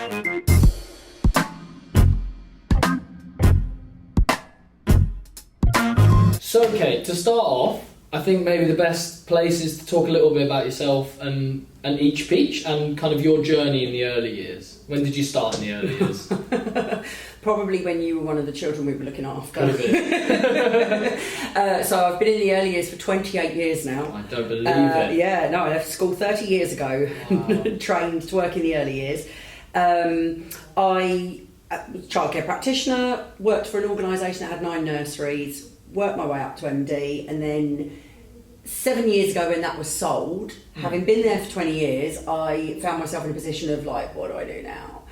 So, okay, to start off, I think maybe the best place is to talk a little bit about yourself and each peach and kind of your journey in the early years. When did you start in the early years? Probably when you were one of the children we were looking after. Could have been. So I've been in the early years for 28 years now. I don't believe it. Yeah, no, I left school 30 years ago, Wow. trained to work in the early years. I was a childcare practitioner, worked for an organisation that had 9 nurseries, worked my way up to MD, and then 7 years ago when that was sold, having been there for 20 years, I found myself in a position of like, what do I do now?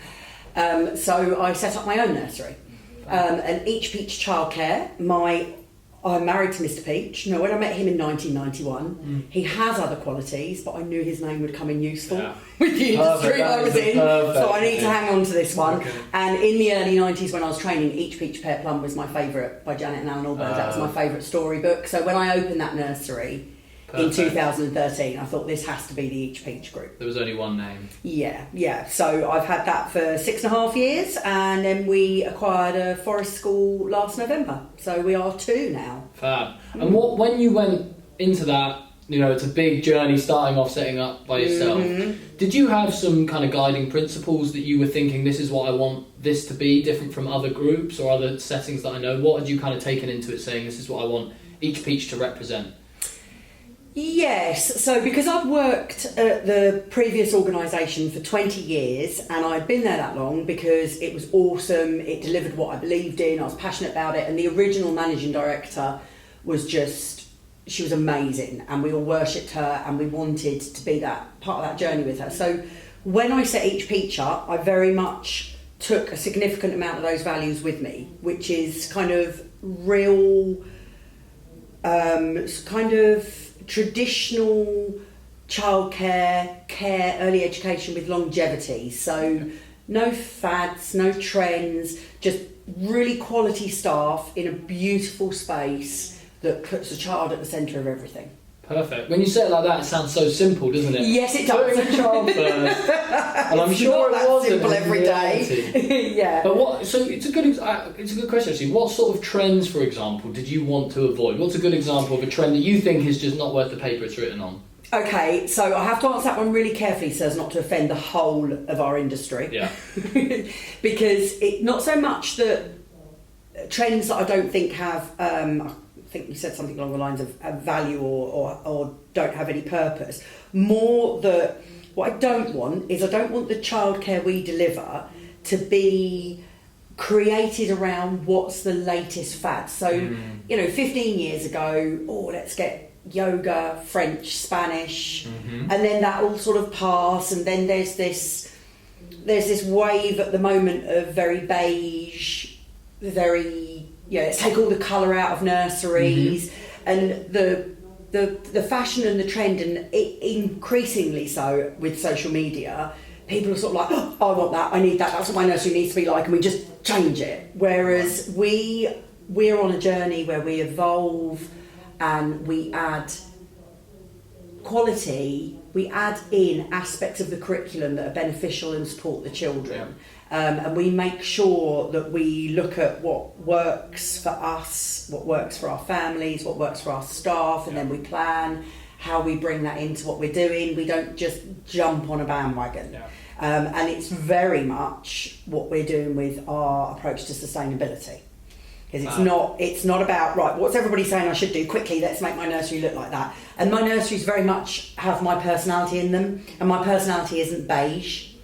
So I set up my own nursery, and Each Peach Childcare. I'm married to Mr. Peach. No, when I met him in 1991, he has other qualities, but I knew his name would come in useful with the industry I was in, so I need to hang on to this one. Okay. And in the early 90s when I was training, Each Peach Pear Plum was my favourite, by Janet and Alan Allbird. That was my favourite storybook. So when I opened that nursery in 2013, I thought this has to be the Each Peach group. There was only one name. Yeah. So I've had that for 6.5 years, and then we acquired a forest school last November. So we are 2 now. Fab. And when you went into that, you know, it's a big journey starting off setting up by yourself. Did you have some kind of guiding principles that you were thinking, this is what I want this to be, different from other groups or other settings that I know? What had you kind of taken into it saying, this is what I want Each Peach to represent? Yes, so because I'd worked at the previous organisation for 20 years and I'd been there that long because it was awesome, it delivered what I believed in, I was passionate about it, and the original managing director was she was amazing, and we all worshipped her and we wanted to be that part of that journey with her. So when I set Each Peach up, I very much took a significant amount of those values with me, which is kind of real, kind of traditional childcare, care, early education with longevity. So no fads, no trends, just really quality staff in a beautiful space that puts the child at the centre of everything. Perfect. When you say it like that, it sounds so simple, doesn't it? Yes, it does. Putting the child first. And I'm It's sure not it that wasn't simple in every reality. day. Yeah. But so it's a good question actually. What sort of trends, for example, did you want to avoid? What's a good example of a trend that you think is just not worth the paper it's written on? Okay, so I have to answer that one really carefully so as not to offend the whole of our industry. Yeah. Because it not so much that trends that I don't think have, I think you said something along the lines of value or don't have any purpose. More that what I don't want is I don't want the childcare we deliver to be created around what's the latest fad. So, 15 years ago, let's get yoga, French, Spanish, and then that will sort of pass, and then there's this wave at the moment of very beige, very, let's take all the colour out of nurseries, and the fashion and the trend, and increasingly so with social media, people are sort of like, oh, I want that, I need that, that's what my nursery needs to be like, and we just change it. Whereas we're on a journey where we evolve and we add quality, we add in aspects of the curriculum that are beneficial and support the children. And we make sure that we look at what works for us, what works for our families, what works for our staff, and then we plan how we bring that into what we're doing. We don't just jump on a bandwagon. And it's very much what we're doing with our approach to sustainability. Because it's not about, right, what's everybody saying I should do? Quickly, let's make my nursery look like that. And my nurseries very much have my personality in them, and my personality isn't beige.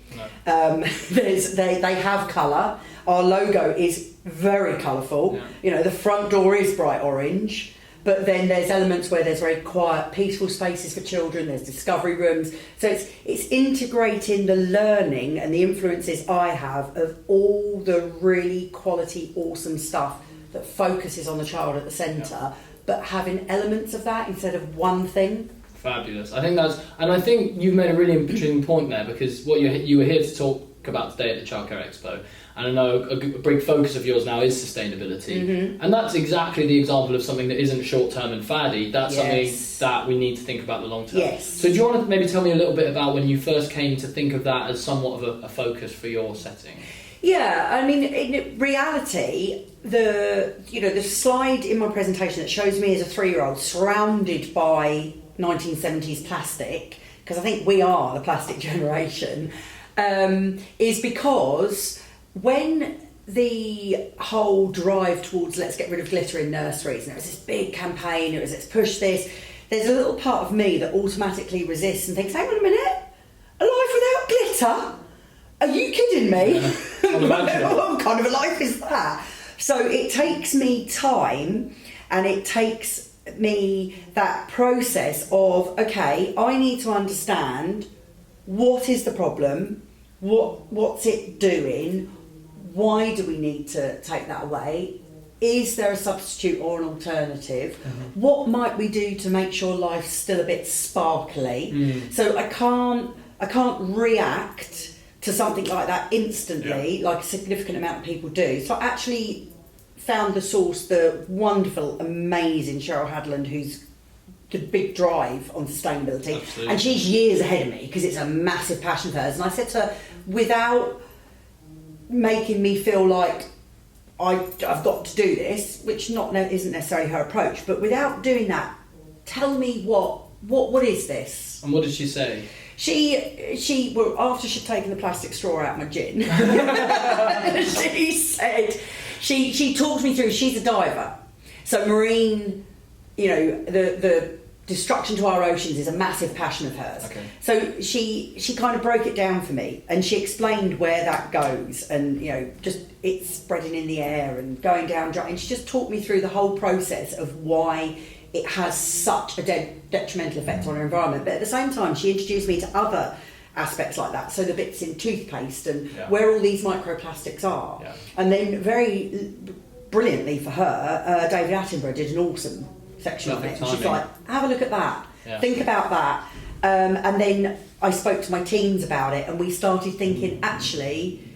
No. They have colour. Our logo is very colourful. The front door is bright orange, but then there's elements where there's very quiet, peaceful spaces for children. There's discovery rooms. So it's integrating the learning and the influences I have of all the really quality, awesome stuff that focuses on the child at the centre, but having elements of that instead of one thing. Fabulous. I think you've made a really interesting point there, because what you were here to talk about today at the Childcare Expo, and I know a big focus of yours now is sustainability, and that's exactly the example of something that isn't short-term and faddy. That's something that we need to think about the long term. Yes. So do you want to maybe tell me a little bit about when you first came to think of that as somewhat of a focus for your setting? Yeah, I mean, in reality, the slide in my presentation that shows me as a 3-year-old surrounded by 1970s plastic, because I think we are the plastic generation, is because when the whole drive towards let's get rid of glitter in nurseries, and there was this big campaign, it was let's push this, there's a little part of me that automatically resists and thinks, hang on a minute, a life without glitter? Are you kidding me? What kind of a life is that? So it takes me time, and it takes me that process of, okay, I need to understand what is the problem, what's it doing, why do we need to take that away, is there a substitute or an alternative, what might we do to make sure life's still a bit sparkly. So I can't react to something like that instantly, like a significant amount of people do. So I actually found the source, the wonderful, amazing Cheryl Hadland, who's the big drive on sustainability. Absolutely. And she's years ahead of me because it's a massive passion of hers. And I said to her, without making me feel like I've got to do this, which isn't necessarily her approach, but without doing that, tell me what is this? And what did she say? She well, after she'd taken the plastic straw out of my gin, she said, she talked me through, she's a diver, so marine, the destruction to our oceans is a massive passion of hers. Okay. So she kind of broke it down for me, and she explained where that goes, and just it's spreading in the air and going down dry, and she just talked me through the whole process of why it has such a detrimental effect on our environment. But at the same time, she introduced me to other aspects like that, so the bits in toothpaste and where all these microplastics are. Yeah. And then very brilliantly for her, David Attenborough did an awesome section on it. And she's like, have a look at that, think about that. And then I spoke to my teens about it, and we started thinking, actually,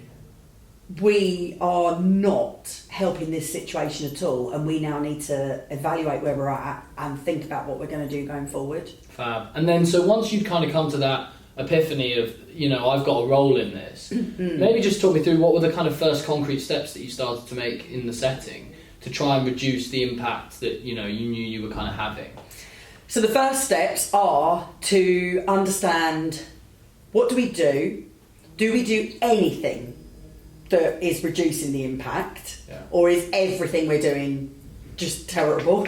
we are not helping this situation at all, and we now need to evaluate where we're at and think about what we're going to do going forward. Fab. And then, so once you'd kind of come to that epiphany of, I've got a role in this, maybe just talk me through what were the kind of first concrete steps that you started to make in the setting to try and reduce the impact that, you knew you were kind of having. So the first steps are to understand, what do we do? Do we do anything that is reducing the impact, or is everything we're doing just terrible?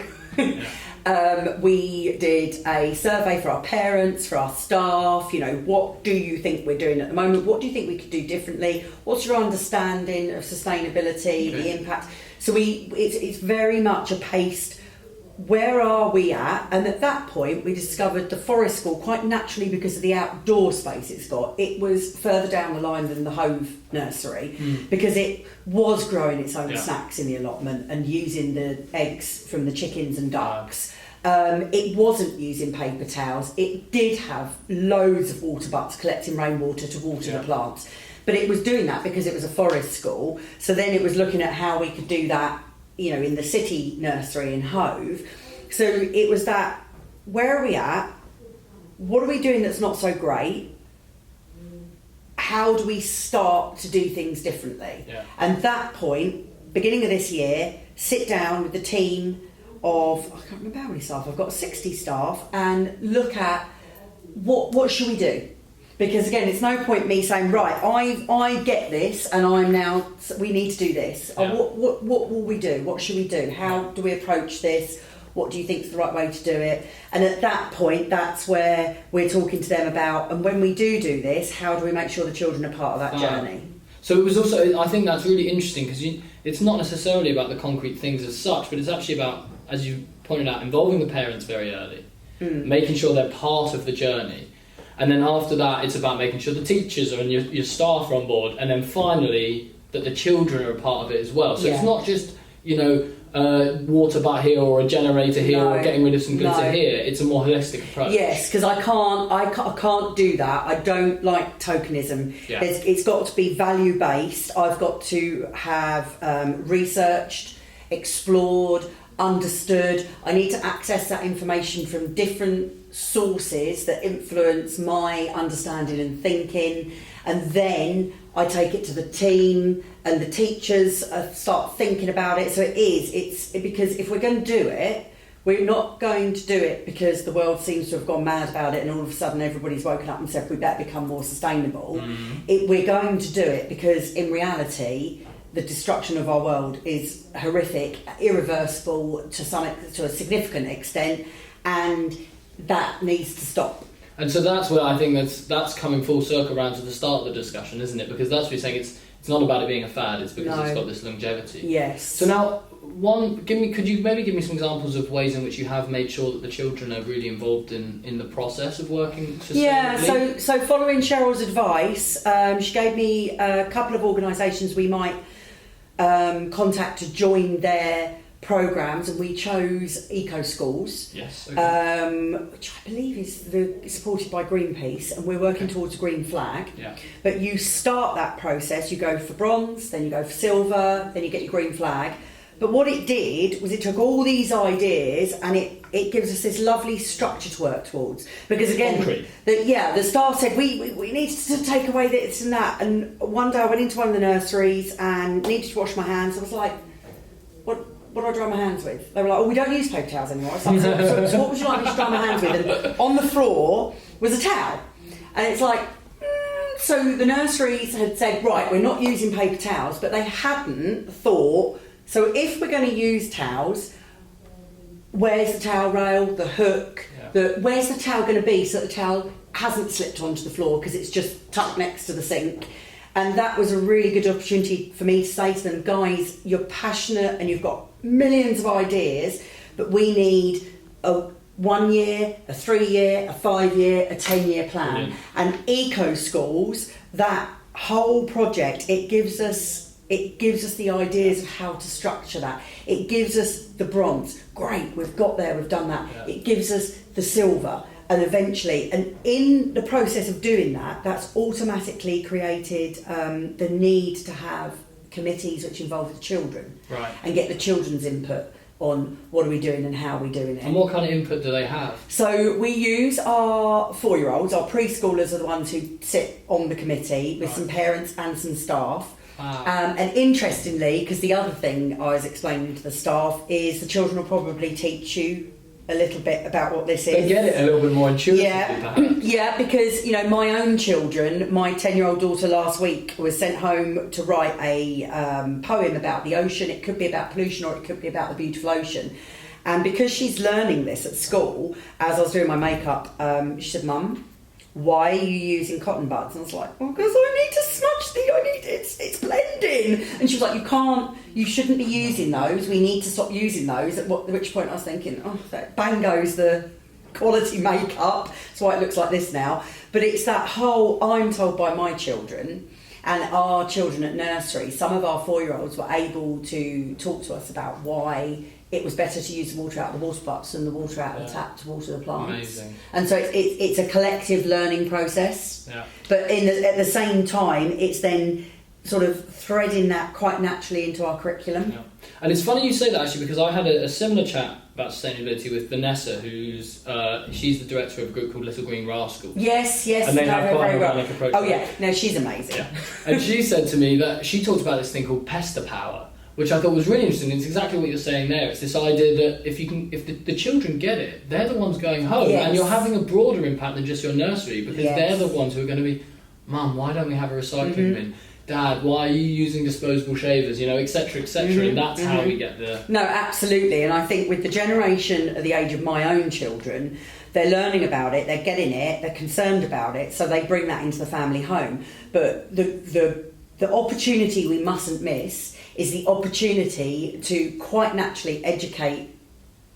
We did a survey for our parents, for our staff, what do you think we're doing at the moment? What do you think we could do differently? What's your understanding of sustainability, the impact? So it's very much a paced, where are we at? And at that point, we discovered the forest school, quite naturally because of the outdoor space it's got. It was further down the line than the Hove nursery because it was growing its own snacks in the allotment and using the eggs from the chickens and ducks. It wasn't using paper towels. It did have loads of water butts collecting rainwater to water the plants. But it was doing that because it was a forest school. So then it was looking at how we could do that in the city nursery in Hove. So it was that, where are we at? What are we doing that's not so great? How do we start to do things differently? And that point, beginning of this year, sit down with the team of, I can't remember how many staff, I've got 60 staff, and look at what should we do? Because again, it's no point me saying, right, I get this, and we need to do this. What will we do? What should we do? How do we approach this? What do you think is the right way to do it? And at that point, that's where we're talking to them about, and when we do this, how do we make sure the children are part of that journey? So it was also, I think that's really interesting, because it's not necessarily about the concrete things as such, but it's actually about, as you pointed out, involving the parents very early, making sure they're part of the journey. And then after that, it's about making sure the teachers and your staff are on board. And then finally, that the children are a part of it as well. So it's not just, water butt here or a generator here or getting rid of some goods here. It's a more holistic approach. Yes, because I can't do that. I don't like tokenism. Yeah. It's got to be value based. I've got to have researched, explored, understood. I need to access that information from different sources that influence my understanding and thinking, and then I take it to the team and the teachers start thinking about it. So it's because if we're going to do it, we're not going to do it because the world seems to have gone mad about it and all of a sudden everybody's woken up and said we better become more sustainable. We're going to do it because in reality the destruction of our world is horrific, irreversible to a significant extent, and that needs to stop. And so that's where I think that's coming full circle around to the start of the discussion, isn't it? Because that's what you're saying. It's not about it being a fad. It's because it's got this longevity. Yes. So now, could you maybe give me some examples of ways in which you have made sure that the children are really involved in the process of working sustainably? Yeah. So following Cheryl's advice, she gave me a couple of organisations we might contact to join their programmes, and we chose Eco Schools, yes, okay. Which I believe is supported by Greenpeace, and we're working towards a green flag. Yeah. But you start that process, you go for bronze, then you go for silver, then you get your green flag. But what it did was it took all these ideas and it gives us this lovely structure to work towards. Because again, the staff said we need to take away this and that. And one day I went into one of the nurseries and needed to wash my hands. I was like, what do I dry my hands with? They were like, oh, we don't use paper towels anymore. I was like, so what would you like me to dry my hands with? And on the floor was a towel. And it's like, so the nurseries had said, right, we're not using paper towels, but they hadn't thought, so if we're going to use towels, where's the towel rail, the hook, where's the towel going to be so that the towel hasn't slipped onto the floor because it's just tucked next to the sink? And that was a really good opportunity for me to say to them, guys, you're passionate and you've got millions of ideas, but we need a 1 year, a 3 year, a 5 year, a 10-year plan. Brilliant. And Eco Schools, that whole project, it gives us the ideas of how to structure that. It gives us the bronze. Great, we've got there, we've done that. Yeah. It gives us the silver. And eventually, and in the process of doing that, that's automatically created the need to have committees which involve the children. Right. And get the children's input on what are we doing and how are we doing it. And what kind of input do they have? So we use our 4-year-olds, our preschoolers are the ones who sit on the committee with some parents and some staff. Wow. And interestingly, because the other thing I was explaining to the staff is the children will probably teach you a little bit about what this is. They get it a little bit more intuitively, perhaps. Yeah, because my own children, my 10-year-old daughter last week was sent home to write a poem about the ocean. It could be about pollution or it could be about the beautiful ocean. And because she's learning this at school, as I was doing my makeup, she said, Mum, why are you using cotton buds? And I was like, well, because I need to smudge it's blending. And she was like, you shouldn't be using those. We need to stop using those. At which point I was thinking, bang goes the quality makeup. That's why it looks like this now. But it's that whole, I'm told by my children and our children at nursery, some of our 4-year-olds were able to talk to us about why it was better to use the water out of the water butts than the water out of the tap to water the plants. Amazing. And so it's a collective learning process. Yeah. But at the same time, it's then sort of threading that quite naturally into our curriculum. Yeah. And it's funny you say that, actually, because I had a similar chat about sustainability with Vanessa, who's she's the director of a group called Little Green Rascals. Yes. And they have quite an organic approach. Oh yeah, no, she's amazing. Yeah. And she said to me that she talked about this thing called Pester power, which I thought was really interesting. It's exactly what you're saying there. It's this idea that if the children get it, they're the ones going home, and you're having a broader impact than just your nursery, because they're the ones who are going to be, Mum, why don't we have a recycling bin? Dad, why are you using disposable shavers? Etc., etc. And that's how we get the... No, absolutely. And I think with the generation at the age of my own children, they're learning about it, they're getting it, they're concerned about it, so they bring that into the family home. But the opportunity we mustn't miss is the opportunity to quite naturally educate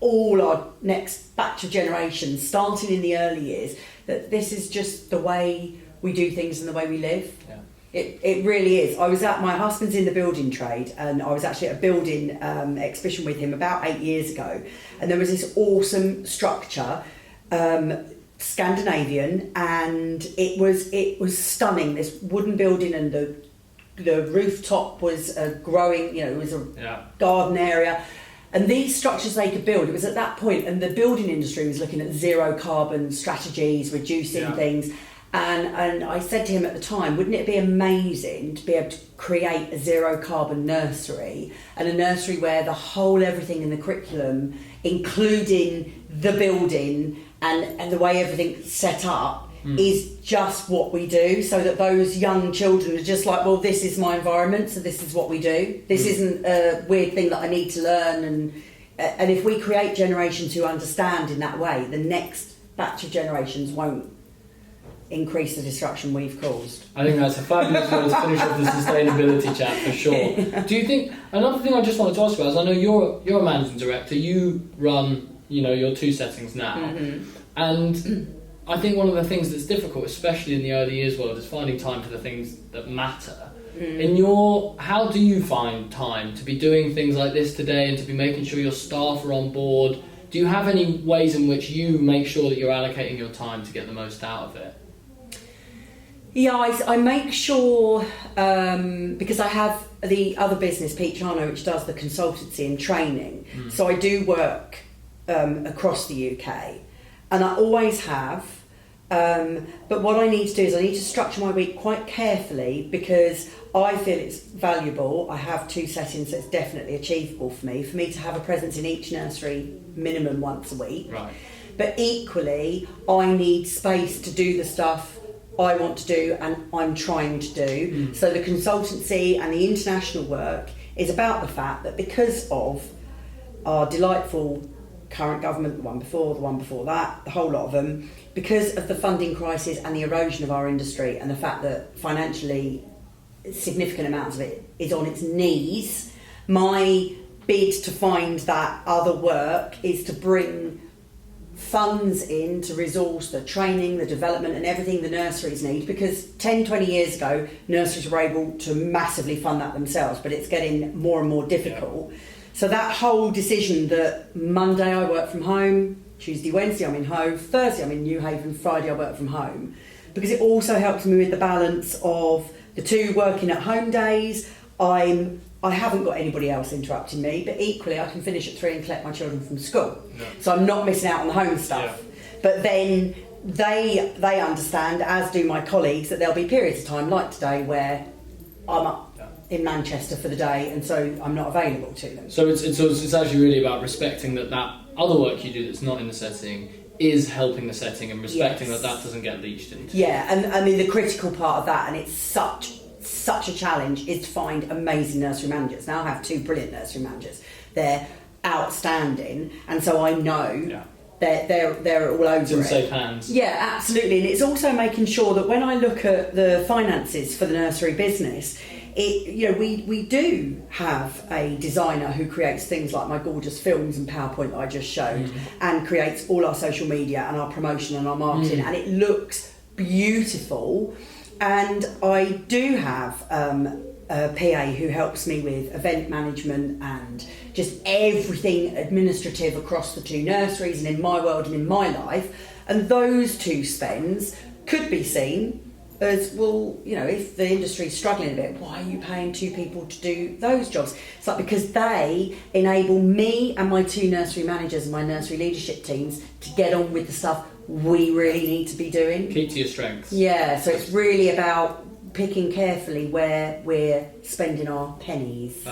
all our next batch of generations, starting in the early years, that this is just the way we do things and the way we live. Yeah. It really is. My husband's in the building trade, and I was actually at a building exhibition with him about 8 years ago, and there was this awesome structure, Scandinavian, and it was stunning. This wooden building, and the rooftop was growing. It was a garden area. And these structures they could build, it was at that point, and the building industry was looking at zero carbon strategies, reducing things. And I said to him at the time, wouldn't it be amazing to be able to create a zero carbon nursery, and a nursery where the whole everything in the curriculum, including the building and the way everything's set up, is just what we do, so that those young children are just like, well, this is my environment, so this is what we do. This isn't a weird thing that I need to learn. And if we create generations who understand in that way, the next batch of generations won't increase the destruction we've caused. I think that's a fabulous way to finish off the sustainability chat, for sure. Do you think, another thing I just wanted to ask about is, I know you're a managing director, you run, your 2 settings now, and I think one of the things that's difficult, especially in the early years world, is finding time for the things that matter. How do you find time to be doing things like this today, and to be making sure your staff are on board? Do you have any ways in which you make sure that you're allocating your time to get the most out of it? Yeah, I make sure, because I have the other business, Pete Chano, which does the consultancy and training. So I do work across the UK, and I always have. But what I need to do is I need to structure my week quite carefully, because I feel it's valuable. I have 2 settings, so it's definitely achievable for me to have a presence in each nursery minimum once a week. Right. But equally, I need space to do the stuff I want to do and I'm trying to do. So the consultancy and the international work is about the fact that, because of our delightful current government, the one before that, the whole lot of them, because of the funding crisis and the erosion of our industry, and the fact that financially significant amounts of it is on its knees, my bid to find that other work is to bring funds in to resource the training, the development and everything the nurseries need, because 10-20 years ago nurseries were able to massively fund that themselves, but it's getting more and more difficult. So that whole decision that Monday I work from home, Tuesday, Wednesday I'm in Hove, Thursday I'm in New Haven, Friday I work from home, because it also helps me with the balance of the 2 working at home days. I haven't got anybody else interrupting me, but equally I can finish at 3 and collect my children from school. So I'm not missing out on the home stuff. But then they understand, as do my colleagues, that there'll be periods of time like today where I'm up in Manchester for the day, and so I'm not available to them. So it's actually really about respecting that other work you do that's not in the setting is helping the setting, and respecting that doesn't get leached into. Yeah, and I mean the critical part of that, and it's such a challenge, is to find amazing nursery managers. Now I have 2 brilliant nursery managers. They're outstanding, and so I know they're all over it's in it. safe hands. Yeah, absolutely. And it's also making sure that when I look at the finances for the nursery business, we do have a designer who creates things like my gorgeous films and PowerPoint that I just showed, and creates all our social media and our promotion and our marketing, and it looks beautiful. And I do have a PA who helps me with event management and just everything administrative across the 2 nurseries and in my world and in my life. And those 2 spends could be seen as, well, if the industry's struggling a bit, why are you paying 2 people to do those jobs? It's like, because they enable me and my 2 nursery managers and my nursery leadership teams to get on with the stuff we really need to be doing. Keep to your strengths. Yeah, so it's really about picking carefully where we're spending our pennies.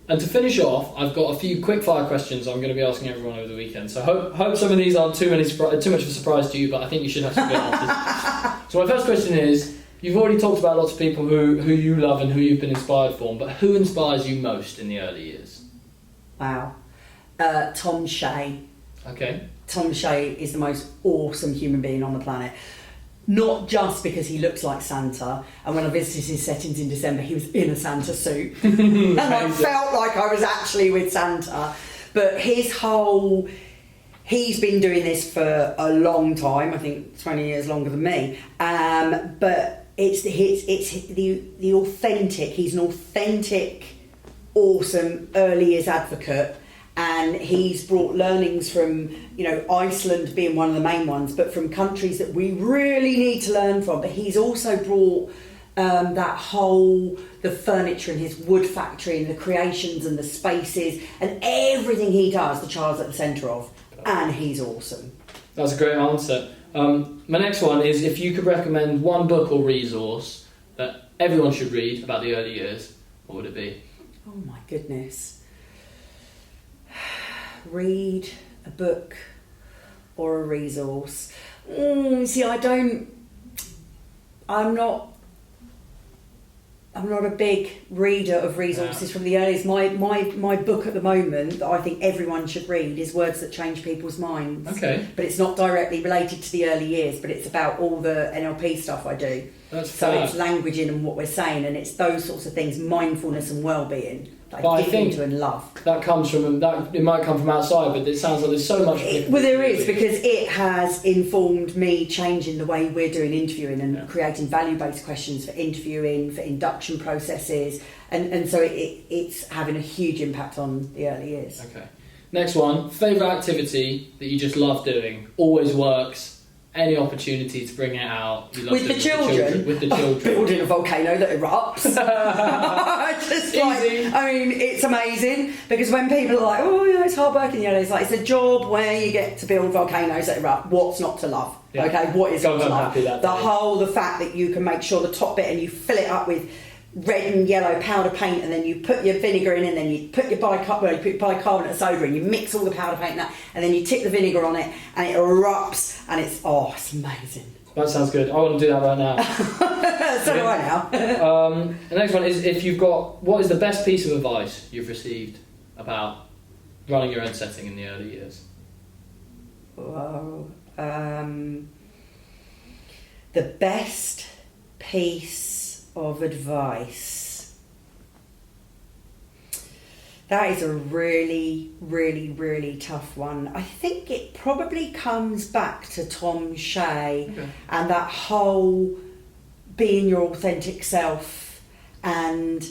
And to finish off, I've got a few quick fire questions I'm going to be asking everyone over the weekend. So hope some of these aren't too much of a surprise to you, but I think you should have some good answers. So my first question is, you've already talked about lots of people who you love and who you've been inspired from, but who inspires you most in the early years? Wow. Tom Shea. Okay. Tom Shea is the most awesome human being on the planet. Not just because he looks like Santa, and when I visited his settings in December, he was in a Santa suit, and I felt like I was actually with Santa. But he's been doing this for a long time, I think 20 years longer than me, but it's the authentic. He's an authentic, awesome early years advocate, and he's brought learnings from, you know, Iceland being one of the main ones, but from countries that we really need to learn from. But he's also brought the furniture in his wood factory and the creations and the spaces and everything he does, the child's at the centre of, and he's awesome. That's a great answer. My next one is, if you could recommend one book or resource that everyone should read about the early years, what would it be? Oh my goodness. Read a book or a resource. See, I'm not a big reader of resources from the earliest. My book at the moment that I think everyone should read is Words That Change People's Minds. Okay. But it's not directly related to the early years, but it's about all the NLP stuff I do. That's so fab. It's language in and what we're saying, and it's those sorts of things, mindfulness and well-being, that But I I dig think into and love. That comes from it might come from outside, but it sounds like there's so much. Well, there is, because it has informed me changing the way we're doing interviewing and creating value-based questions for interviewing, for induction processes, and so it's having a huge impact on the early years. Okay. Next one, favourite activity that you just love doing, always works. Any opportunity to bring it out. You love With the children? With the children. Building a volcano that erupts. Just like, I mean, it's amazing, because when people are like, oh, yeah, it's hard work in the early years, like, it's a job where you get to build volcanoes that erupt. What's not to love? Yeah. Okay, what is not to love? The fact that you can make sure the top bit and you fill it up with red and yellow powder paint, and then you put your vinegar in, and then you put your bicarbonate of soda in, you mix all the powder paint in that, and then you tip the vinegar on it, and it erupts, and it's amazing. That sounds good. I want to do that right now. So do I now. The next one is, what is the best piece of advice you've received about running your own setting in the early years? Wow. The best piece of advice. That is a really, really, really tough one. I think it probably comes back to Tom Shea and that whole being your authentic self, and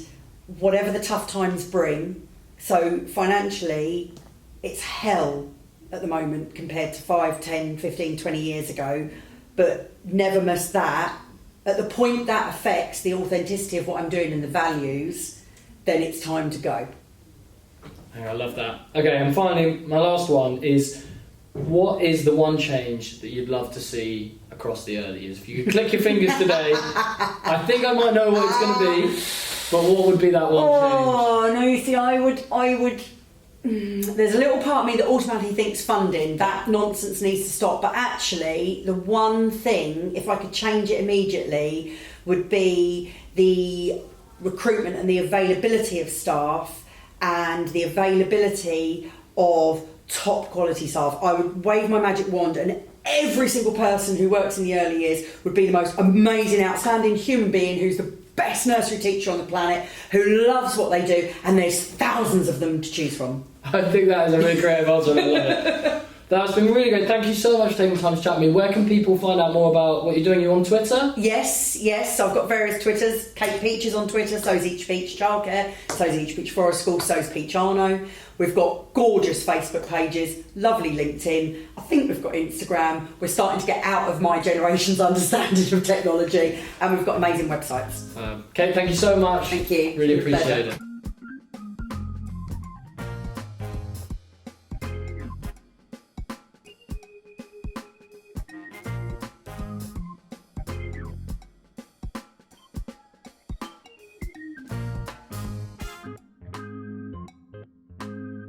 whatever the tough times bring. So financially, it's hell at the moment compared to 5, 10, 15, 20 years ago, but never miss that. At the point that affects the authenticity of what I'm doing and the values, then it's time to go. I love that. Okay, and finally, my last one is, what is the one change that you'd love to see across the early years? If you could click your fingers today, I think I might know what it's going to be, but what would be that one change? Oh, no, you see, I would... There's a little part of me that automatically thinks funding, that nonsense needs to stop, but actually the one thing, if I could change it immediately, would be the recruitment and the availability of staff and the availability of top quality staff. I would wave my magic wand and every single person who works in the early years would be the most amazing, outstanding human being who's the best nursery teacher on the planet, who loves what they do, and there's thousands of them to choose from. I think that is a really creative answer. I love it. That's been really great. Thank you so much for taking the time to chat with me. Where can people find out more about what you're doing? You're on Twitter? Yes. So I've got various Twitters. Kate Peach is on Twitter, so's Each Peach Childcare, so's Each Peach Forest School, so's Peach Arno. We've got gorgeous Facebook pages, lovely LinkedIn. I think we've got Instagram. We're starting to get out of my generation's understanding of technology, and we've got amazing websites. Kate, thank you so much. Thank you. Really appreciate it.